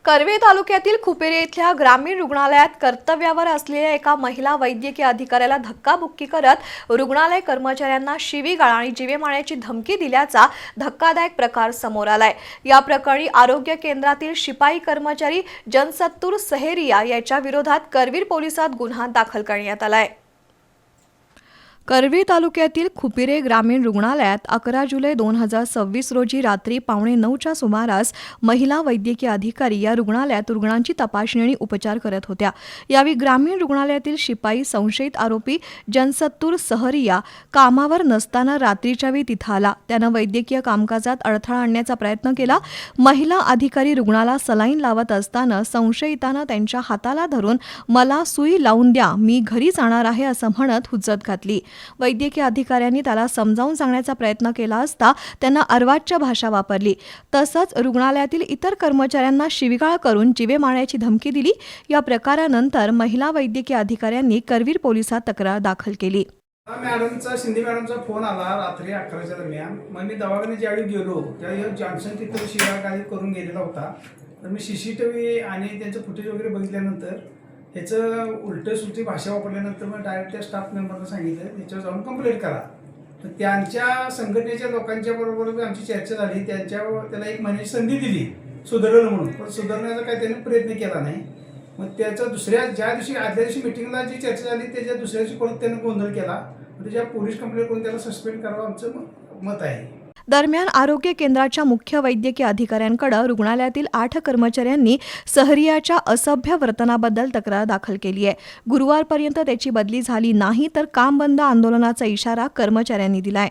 करवीर तालुक्यातील खुपेरे इथल्या ग्रामीण रुग्णालयात कर्तव्यावर असलेल्या एका महिला वैद्यकीय अधिकाऱ्याला धक्काबुक्की करत रुग्णालय कर्मचाऱ्यांना शिवीगाळ आणि जीवे मारण्याची धमकी दिल्याचा धक्कादायक प्रकार समोर आलाय। या प्रकरणी आरोग्य केंद्रातील शिपाई कर्मचारी जनसत्तूर सहेरिया याच्या विरोधात करवीर पोलिसात गुन्हा दाखल करण्यात आलाय। करवीर तालुक्यातील खुपिरे ग्रामीण रुग्णालयात 11 जुलै 2026 रोजी रात्री 8:45च्या सुमारास महिला वैद्यकीय अधिकारी या रुग्णालयात रुग्णांची तपासणी आणि उपचार करत होत्या। यावेळी ग्रामीण रुग्णालयातील शिपाई संशयित आरोपी जनसत्तूर सहरिया कामावर नसताना रात्रीच्या वेळी तिथं आला। त्यानं वैद्यकीय कामकाजात अडथळा आणण्याचा प्रयत्न केला। महिला अधिकारी रुग्णाला सलाईन लावत असताना संशयितानं त्यांच्या हाताला धरून मला सुई लावून द्या, मी घरी जाणार आहे असं म्हणत हुज्जत घातली। वैद्यकीय अधिकाऱ्यांनी त्याला समजावून सांगण्याचा प्रयत्न केला असता त्यांना अर्वाच्य भाषा वापरली। तसंच रुग्णालयातील इतर कर्मचाऱ्यांना शिवीगाळ करून जीवे मारण्याची धमकी दिली। या प्रकारानंतर महिला वैद्यकीय अधिकाऱ्यांनी करवीर पोलिसात तक्रार दाखल केली। मॅडमचा शिंदे मॅडमचा फोन आला रात्री 11च्या दरम्यान। मग मी दवाखान्यात ज्यावेळी गेलो त्यावेळी जॉन्सन तिथं शिवीगाळ करून गेलेला होता। तर मी CCTV आणि त्यांचं फुटेज वगैरे बघितल्यानंतर ह्याचं उलट सुलटी भाषा वापरल्यानंतर मग डायरेक्ट त्या स्टाफ मेंबरला सांगितलं त्याच्यावर जाऊन कंप्लेंट करा। तर त्यांच्या संघटनेच्या लोकांच्या बरोबर आमची चर्चा झाली। त्याला 1 महिन्याची संधी दिली सुधारलं म्हणून, पण सुधारण्याचा काही त्यांनी प्रयत्न केला नाही। मग त्याचा ज्या दिवशी आदल्या दिवशी मिटिंगला जी चर्चा झाली त्याच्या दुसऱ्या दिवशी परत त्यानं गोंधळ केला। त्याच्या पोलीस कंप्लेंट करून त्याला सस्पेंड करावं आमचं मत आहे। दरम्यान आरोग्य केंद्राच्या मुख्य वैद्यकीय अधिकाऱ्यांकडे रुग्णालयातील 8 कर्मचाऱ्यांनी सहरियाच्या असभ्य वर्तनाबद्दल तक्रार दाखल केली आहे। गुरुवारपर्यंत त्याची बदली झाली नाही तर काम बंद आंदोलनाचा इशारा कर्मचाऱ्यांनी दिलाय।